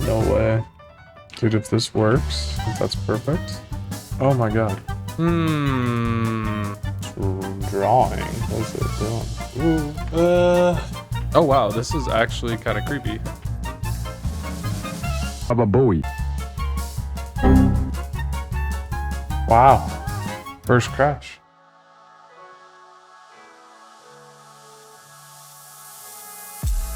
No way. Dude, if this works, if that's perfect. Oh my god. Drawing. What's it doing? Oh wow, this is actually kind of creepy. Baba Bowie. Wow. First crash.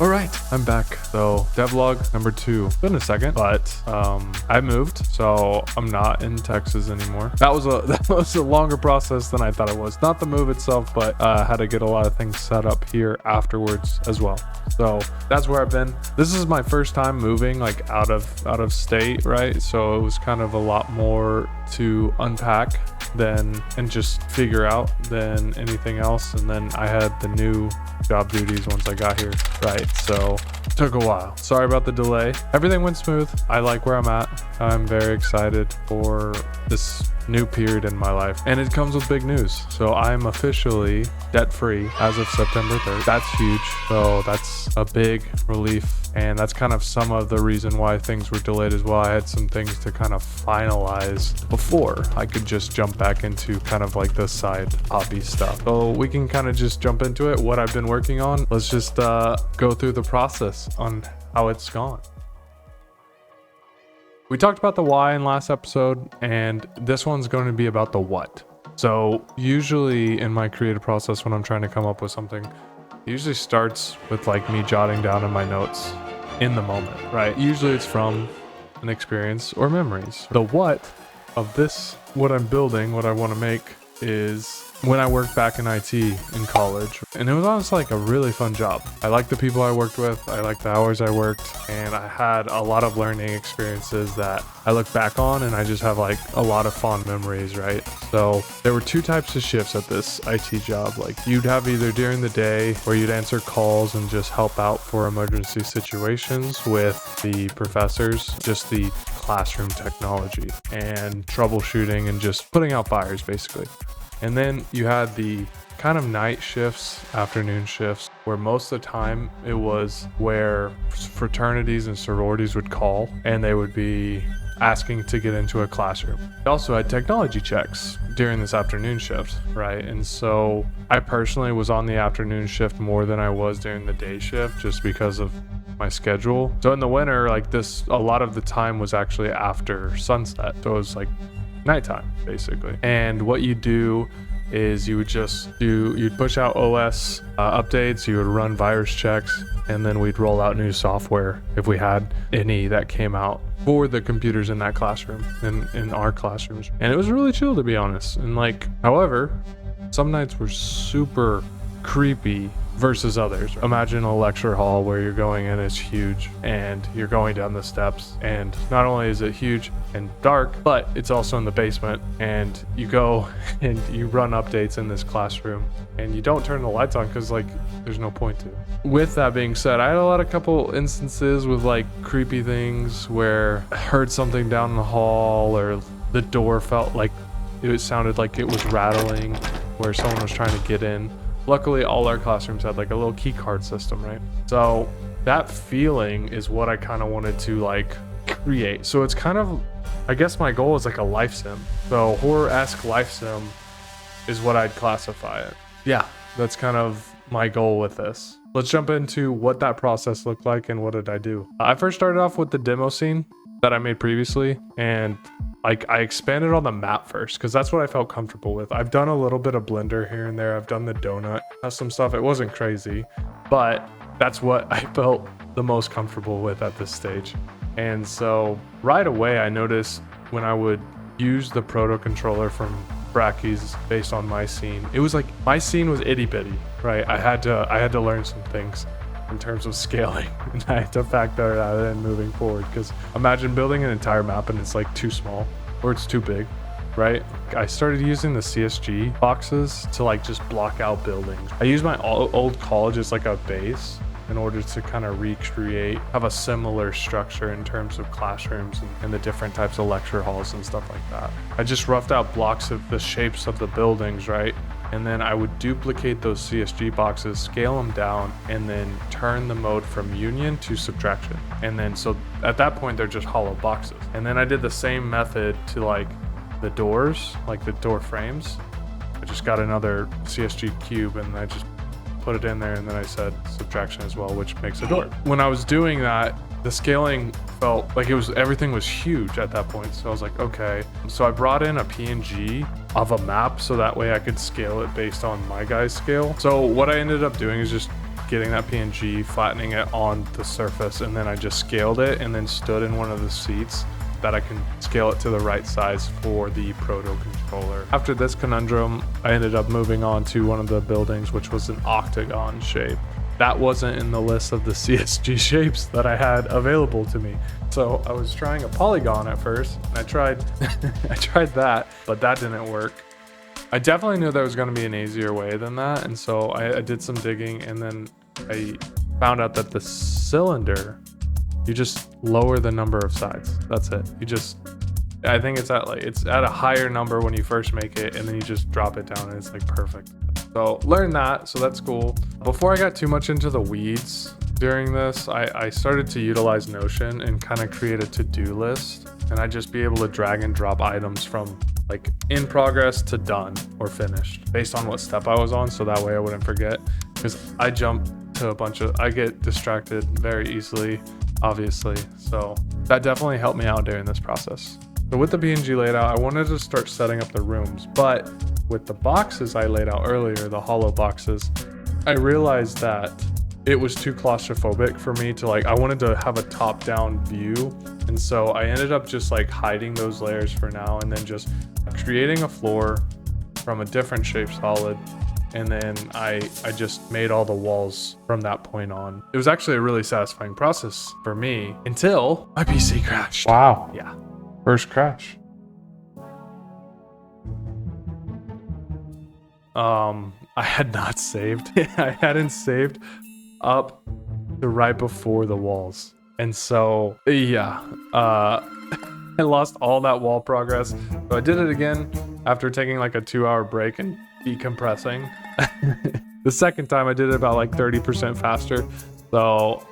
All right, I'm back. So devlog number 2. It's been a second, but I moved, so I'm not in Texas anymore. That was a longer process than I thought it was. Not the move itself, but had to get a lot of things set up here afterwards as well. So that's where I've been. This is my first time moving like out of state, right? So it was kind of a lot more to unpack and just figure out than anything else. And then I had the new job duties once I got here, right? So it took a while. Sorry about the delay. Everything went smooth. I like where I'm at. I'm very excited for this new period in my life, and it comes with big news. So I'm officially debt-free as of September 3rd. That's huge. So that's a big relief, and that's kind of some of the reason why things were delayed as well. I had some things to kind of finalize before I could just jump back into kind of like the side hobby stuff. So we can kind of just jump into it, what I've been working on. Let's just go through the process on how it's gone. We talked about the why in last episode, and this one's going to be about the what. So usually in my creative process, when I'm trying to come up with something, it usually starts with like me jotting down in my notes in the moment, right? Usually it's from an experience or memories. The what of this, what I'm building, what I want to make, is when I worked back in IT in college, and it was honestly like a really fun job. I liked the people I worked with, I liked the hours I worked, and I had a lot of learning experiences that I look back on and I just have like a lot of fond memories, right? So there were 2 types of shifts at this IT job. Like you'd have either during the day where you'd answer calls and just help out for emergency situations with the professors, just the classroom technology and troubleshooting and just putting out fires basically. And then you had the kind of night shifts, afternoon shifts, where most of the time it was where fraternities and sororities would call and they would be asking to get into a classroom. We also had technology checks during this afternoon shift, right? And so I personally was on the afternoon shift more than I was during the day shift just because of my schedule. So in the winter, like this, a lot of the time was actually after sunset. So it was like nighttime basically. And what you do is you'd push out OS updates, you would run virus checks, and then we'd roll out new software if we had any that came out for the computers in that classroom, in our classrooms. And it was really chill, to be honest. And like, however, some nights were super creepy versus others. Imagine a lecture hall where you're going in, it's huge, and you're going down the steps, and not only is it huge and dark, but it's also in the basement, and you go and you run updates in this classroom and you don't turn the lights on because like there's no point to. With that being said, I had a couple instances with like creepy things where I heard something down the hall, or the door felt like it sounded like it was rattling where someone was trying to get in. Luckily, all our classrooms had like a little key card system, right? So that feeling is what I kind of wanted to like create. So it's kind of, I guess my goal is like a life sim. So horror-esque life sim is what I'd classify it. Yeah, that's kind of my goal with this. Let's jump into what that process looked like and what did I do. I first started off with the demo scene that I made previously, and like I expanded on the map first because that's what I felt comfortable with. I've done a little bit of Blender here and there. I've done the donut, some stuff. It wasn't crazy, but that's what I felt the most comfortable with at this stage. And so right away I noticed when I would use the proto controller from Brackeys based on my scene, it was like my scene was itty bitty, right? I had to learn some things in terms of scaling, and I had to factor that in moving forward, because imagine building an entire map and it's like too small or it's too big, right? I started using the CSG boxes to like just block out buildings. I used my old college as like a base in order to kind of recreate, have a similar structure in terms of classrooms and the different types of lecture halls and stuff like that. I just roughed out blocks of the shapes of the buildings, right? and then I would duplicate those CSG boxes, scale them down, and then turn the mode from union to subtraction. And then so at that point they're just hollow boxes. And then I did the same method to like the doors, like the door frames. I just got another CSG cube and I just put it in there, and then I said subtraction as well, which makes a door. When I was doing that, the scaling felt like everything was huge at that point. So I was like, okay. So I brought in a PNG of a map so that way I could scale it based on my guy's scale. So what I ended up doing is just getting that PNG, flattening it on the surface, and then I just scaled it and then stood in one of the seats that I can scale it to the right size for the proto controller. After this conundrum, I ended up moving on to one of the buildings, which was an octagon shape. That wasn't in the list of the CSG shapes that I had available to me. So I was trying a polygon at first, and I tried I tried that, but that didn't work. I definitely knew there was going to be an easier way than that, and so I did some digging, and then I found out that the cylinder, you just lower the number of sides. That's it. I think it's at a higher number when you first make it, and then you just drop it down and it's like perfect. So learn that, so that's cool. Before I got too much into the weeds during this, I started to utilize Notion and kind of create a to-do list, and I'd just be able to drag and drop items from like in progress to done or finished based on what step I was on, so that way I wouldn't forget, because I jump to I get distracted very easily, obviously. So that definitely helped me out during this process. So with the PNG laid out, I wanted to start setting up the rooms, but with the boxes I laid out earlier, the hollow boxes, I realized that it was too claustrophobic for me to I wanted to have a top-down view. And so I ended up just like hiding those layers for now, and then just creating a floor from a different shape solid. And then I just made all the walls from that point on. It was actually a really satisfying process for me until my PC crashed. Wow. Yeah. First crash. I had not saved. I hadn't saved up to right before the walls. And so, yeah, I lost all that wall progress. So I did it again after taking like a 2-hour break and decompressing. The second time I did it about like 30% faster. So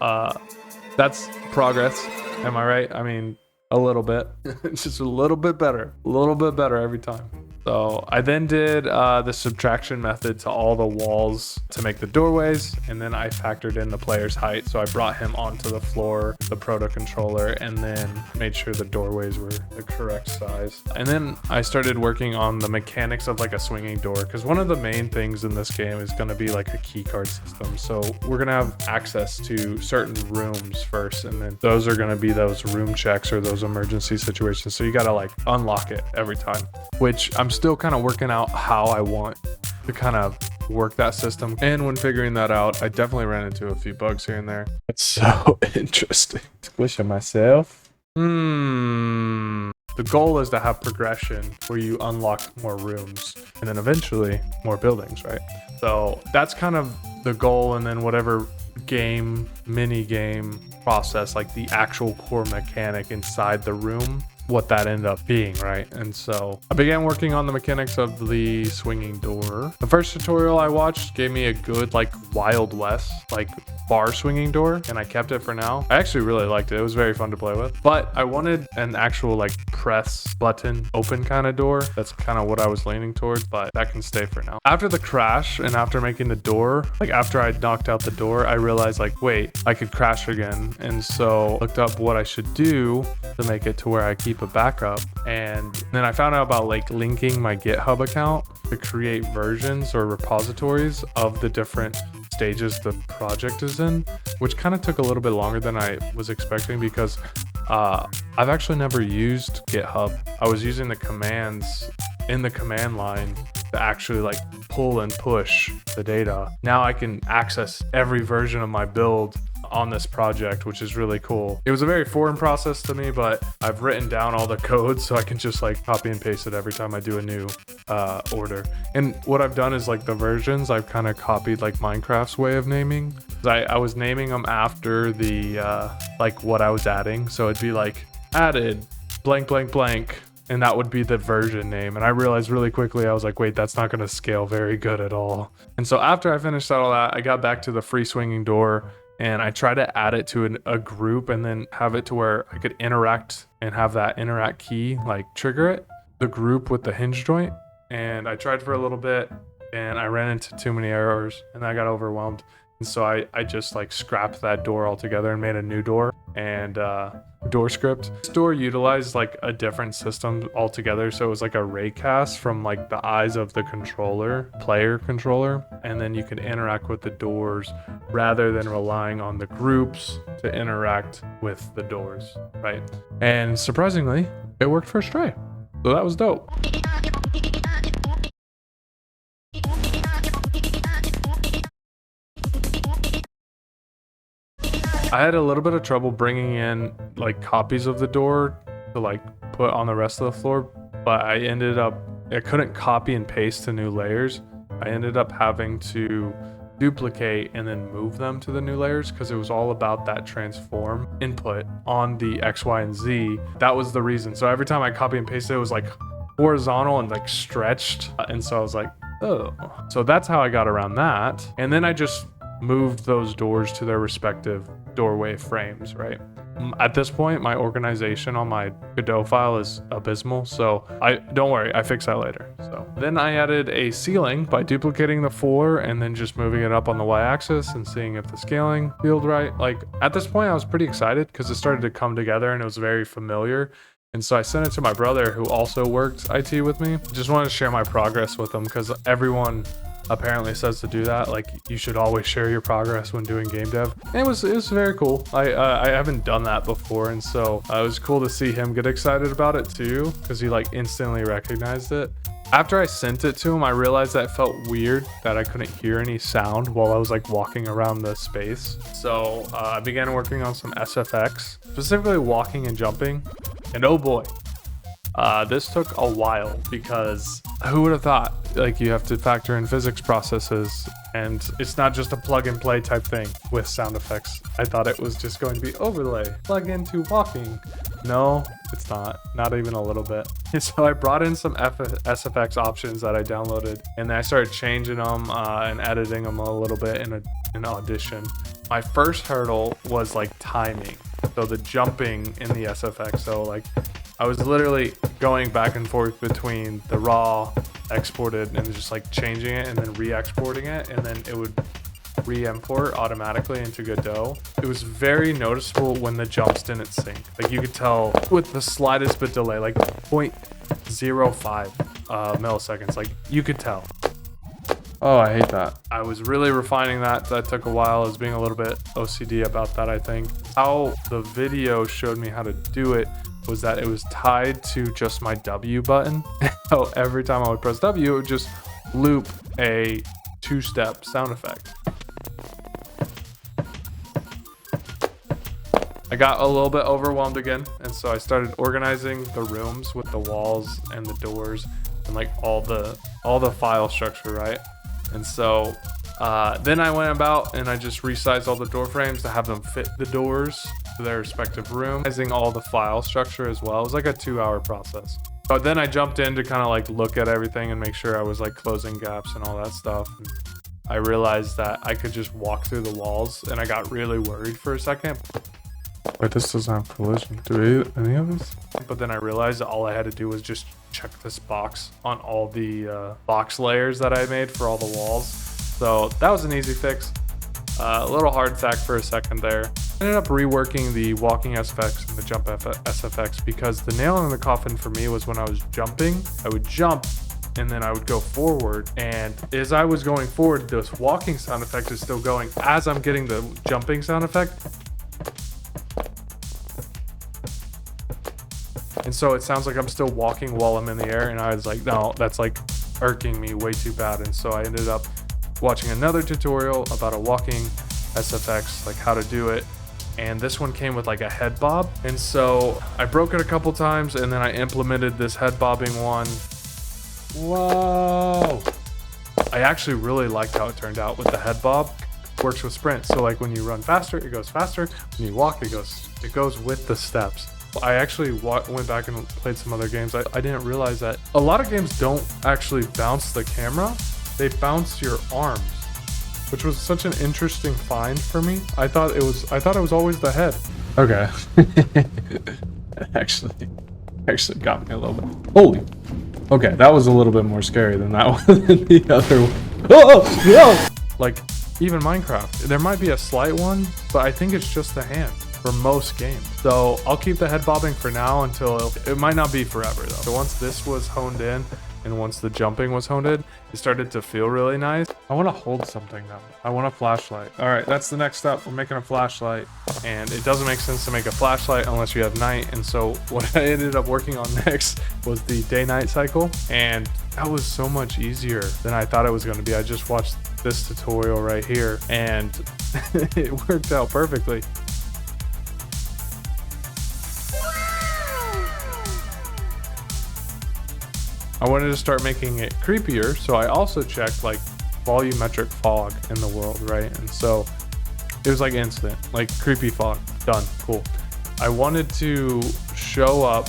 that's progress. Am I right? I mean, a little bit. Just a little bit better. A little bit better every time. So I then did the subtraction method to all the walls to make the doorways, and then I factored in the player's height. So I brought him onto the floor, the proto controller, and then made sure the doorways were the correct size. And then I started working on the mechanics of like a swinging door, because one of the main things in this game is going to be like a key card system. So we're going to have access to certain rooms first, and then those are going to be those room checks or those emergency situations. So you got to like unlock it every time, which I'm still kind of working out how I want to kind of work that system. And when figuring that out, I definitely ran into a few bugs here and there. It's so interesting. Squishing myself. The goal is to have progression where you unlock more rooms and then eventually more buildings, right? So that's kind of the goal. And then whatever mini game process, like the actual core mechanic inside the room, what that ended up being, right? And so I began working on the mechanics of the swinging door. The first tutorial I watched gave me a good like Wild West like bar swinging door, and I kept it for now. I actually really liked it. It was very fun to play with, but I wanted an actual like press button open kind of door. That's kind of what I was leaning towards, but that can stay for now. After the crash and after making the door, like after I knocked out the door, I realized like, wait, I could crash again. And so looked up what I should do to make it to where I keep a backup. And then I found out about like linking my GitHub account to create versions or repositories of the different stages the project is in, which kind of took a little bit longer than I was expecting, because I've actually never used GitHub. I was using the commands in the command line to actually like pull and push the data. Now I can access every version of my build on this project, which is really cool. It was a very foreign process to me, but I've written down all the code so I can just like copy and paste it every time I do a new order. And what I've done is like the versions, I've kind of copied like Minecraft's way of naming. I was naming them after the like what I was adding. So it'd be like added blank blank blank, and that would be the version name. And I realized really quickly, I was like, wait, that's not going to scale very good at all. And so after I finished all that, I got back to the free swinging door and I tried to add it to a group and then have it to where I could interact and have that interact key like trigger it, the group with the hinge joint. And I tried for a little bit and I ran into too many errors and I got overwhelmed. And so I just like scrapped that door altogether and made a new door and door script. This door utilized like a different system altogether. So it was like a raycast from like the eyes of the player controller. And then you can interact with the doors rather than relying on the groups to interact with the doors, right? And surprisingly, it worked first try. So that was dope. I had a little bit of trouble bringing in like copies of the door to like put on the rest of the floor, but I couldn't copy and paste to new layers. I ended up having to duplicate and then move them to the new layers because it was all about that transform input on the X, Y, and Z. That was the reason. So every time I copy and pasted, it was like horizontal and like stretched. And so I was like, oh. So that's how I got around that. And then I just moved those doors to their respective doorway frames, right? At this point, my organization on my Godot file is abysmal, so don't worry, I fix that later. So then I added a ceiling by duplicating the floor and then just moving it up on the y-axis and seeing if the scaling feels right. Like at this point, I was pretty excited because it started to come together and it was very familiar. And so I sent it to my brother who also worked IT with me. Just wanted to share my progress with him because everyone apparently says to do that. Like you should always share your progress when doing game dev. And it was very cool. I haven't done that before, and so it was cool to see him get excited about it too, because he like instantly recognized it. After I sent it to him, I realized that it felt weird that I couldn't hear any sound while I was like walking around the space. So I began working on some SFX, specifically walking and jumping. And oh boy, this took a while because who would have thought like you have to factor in physics processes and it's not just a plug and play type thing with sound effects. I thought it was just going to be overlay, plug into walking. No, it's not even a little bit. So I brought in some SFX options that I downloaded and then I started changing them and editing them a little bit in Audition. My first hurdle was like timing. So the jumping in the SFX. So like I was literally going back and forth between the raw exported and just like changing it and then re-exporting it, and then it would re-import automatically into Godot. It was very noticeable when the jumps didn't sync. Like you could tell with the slightest bit delay, like 0.05 milliseconds, like you could tell. Oh, I hate that. I was really refining that. That took a while. I was being a little bit OCD about that, I think. How the video showed me how to do it was that it was tied to just my W button. So every time I would press W, it would just loop a two-step sound effect. I got a little bit overwhelmed again, and so I started organizing the rooms with the walls and the doors and like all the file structure, right? And so then I went about and I just resized all the door frames to have them fit the doors to their respective room, sizing all the file structure as well. It was like a 2-hour process. But then I jumped in to kind of like look at everything and make sure I was like closing gaps and all that stuff. And I realized that I could just walk through the walls and I got really worried for a second. Wait, this doesn't have collision. Do any of this? But then I realized that all I had to do was just check this box on all the box layers that I made for all the walls. So that was an easy fix. A little hard sack for a second there. I ended up reworking the walking SFX and the jump SFX because the nail in the coffin for me was when I was jumping, I would jump and then I would go forward. And as I was going forward, this walking sound effect is still going as I'm getting the jumping sound effect. And so it sounds like I'm still walking while I'm in the air. And I was like, no, that's like irking me way too bad. And so I ended up watching another tutorial about a walking SFX, like how to do it. And this one came with like a head bob. And so I broke it a couple times and then I implemented this head bobbing one. Whoa. I actually really liked how it turned out with the head bob. Works with sprint. So like when you run faster, it goes faster. When you walk, it goes with the steps. I actually went back and played some other games. I didn't realize that a lot of games don't actually bounce the camera. They bounce your arms, which was such an interesting find for me. I thought it was always the head. Okay. actually got me a little bit. Holy. Okay, that was a little bit more scary than that one than the other one. Oh, no! Like, even Minecraft, there might be a slight one, but I think it's just the hand for most games. So I'll keep the head bobbing for now until it might not be forever though. So once this was honed in and once the jumping was honed in, it started to feel really nice. I want to hold something now. I want a flashlight. All right, that's the next step. We're making a flashlight, and it doesn't make sense to make a flashlight unless you have night. And so what I ended up working on next was the day-night cycle, and that was so much easier than I thought it was going to be. I just watched this tutorial right here, and it worked out perfectly. I wanted to start making it creepier, so I also checked like volumetric fog in the world, right? And so it was like instant, like creepy fog, done, cool. I wanted to show up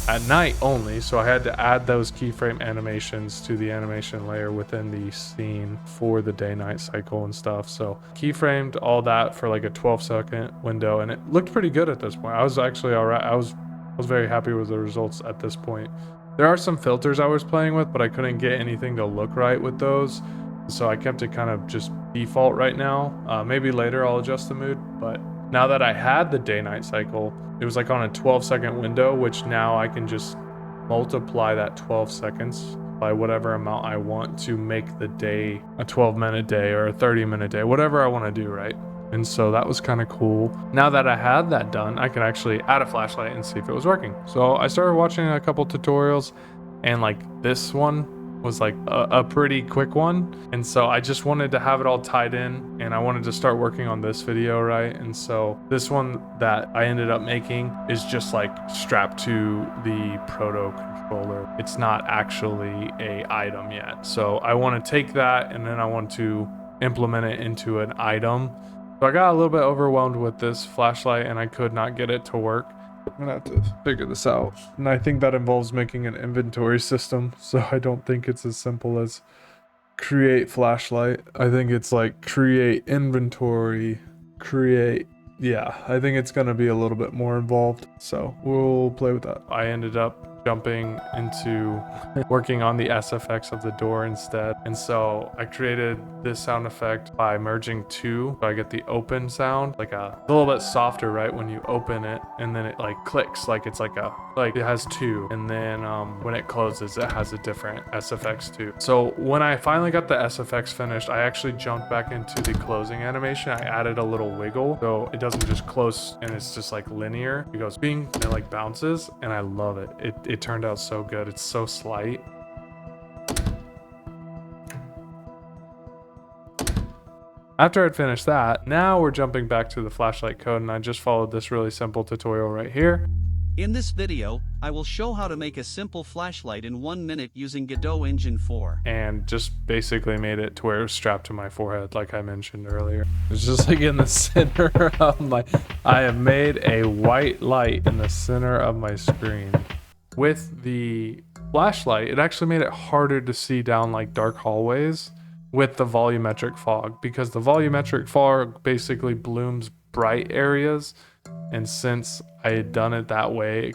at night only, so I had to add those keyframe animations to the animation layer within the scene for the day-night cycle and stuff. So keyframed all that for like a 12-second window, and it looked pretty good at this point. I was actually all right. I was very happy with the results at this point. There are some filters I was playing with, but I couldn't get anything to look right with those. So I kept it kind of just default right now. Maybe later I'll adjust the mood, but now that I had the day-night cycle, it was like on a 12-second window, which now I can just multiply that 12 seconds by whatever amount I want to make the day a 12-minute day or a 30-minute day, whatever I want to do, right? And so that was kind of cool. Now that I had that done, I could actually add a flashlight and see if it was working. So I started watching a couple tutorials, and like this one was like a pretty quick one. And so I just wanted to have it all tied in, and I wanted to start working on this video, right? And so this one that I ended up making is just like strapped to the proto controller. It's not actually a item yet. So I want to take that and then I want to implement it into an item. So I got a little bit overwhelmed with this flashlight and I could not get it to work. I'm gonna have to figure this out. And I think that involves making an inventory system. So I don't think it's as simple as create flashlight. I think it's like create inventory, create. Yeah, I think it's gonna be a little bit more involved. So we'll play with that. I ended up jumping into working on the SFX of the door instead. And so I created this sound effect by merging two. So I get the open sound, like a little bit softer, right? When you open it and then it like clicks, like it's like it has two. And then when it closes, it has a different SFX too. So when I finally got the SFX finished, I actually jumped back into the closing animation. I added a little wiggle. So it doesn't just close and it's just like linear. It goes bing and it like bounces, and I love it. It turned out so good. It's so slight. After I'd finished that, now we're jumping back to the flashlight code, and I just followed this really simple tutorial right here. In this video, I will show how to make a simple flashlight in 1 minute using Godot Engine 4. And just basically made it to where it was strapped to my forehead, like I mentioned earlier. It's just like in the center of my... I have made a white light in the center of my screen. With the flashlight, it actually made it harder to see down like dark hallways with the volumetric fog, because the volumetric fog basically blooms bright areas. And since I had done it that way,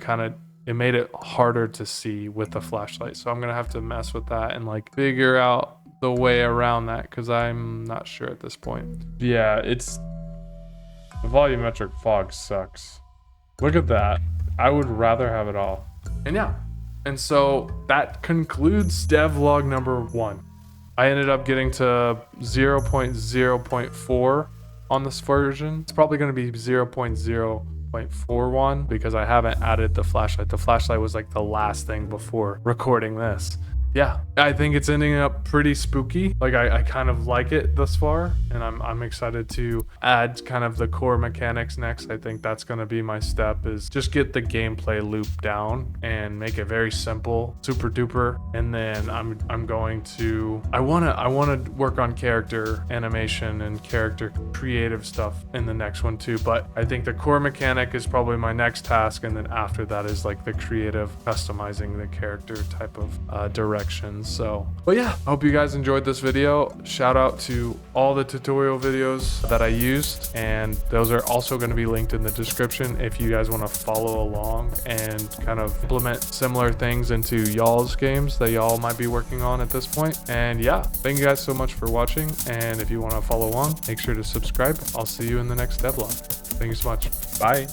it made it harder to see with the flashlight. So I'm gonna have to mess with that and like figure out the way around that, because I'm not sure at this point. Yeah, the volumetric fog sucks. Look at that. I would rather have it all. And yeah, and so that concludes devlog number 1. I ended up getting to 0.0.4 on this version. It's probably going to be 0.0.41 because I haven't added the flashlight. The flashlight was like the last thing before recording this. yeah, I think it's ending up pretty spooky. Like I kind of like it thus far, and I'm excited to add kind of the core mechanics next. I think that's going to be my step, is just get the gameplay loop down and make it very simple, super duper. And then I'm going to, I want to work on character animation and character creative stuff in the next one too. But I think the core mechanic is probably my next task, and then after that is like the creative customizing the character type of directions. So, but yeah, I hope you guys enjoyed this video. Shout out to all the tutorial videos that I used, and those are also going to be linked in the description if you guys want to follow along and kind of implement similar things into y'all's games that y'all might be working on at this point. And yeah, thank you guys so much for watching, and if you want to follow along, make sure to subscribe. I'll see you in the next devlog. Thank you so much. Bye.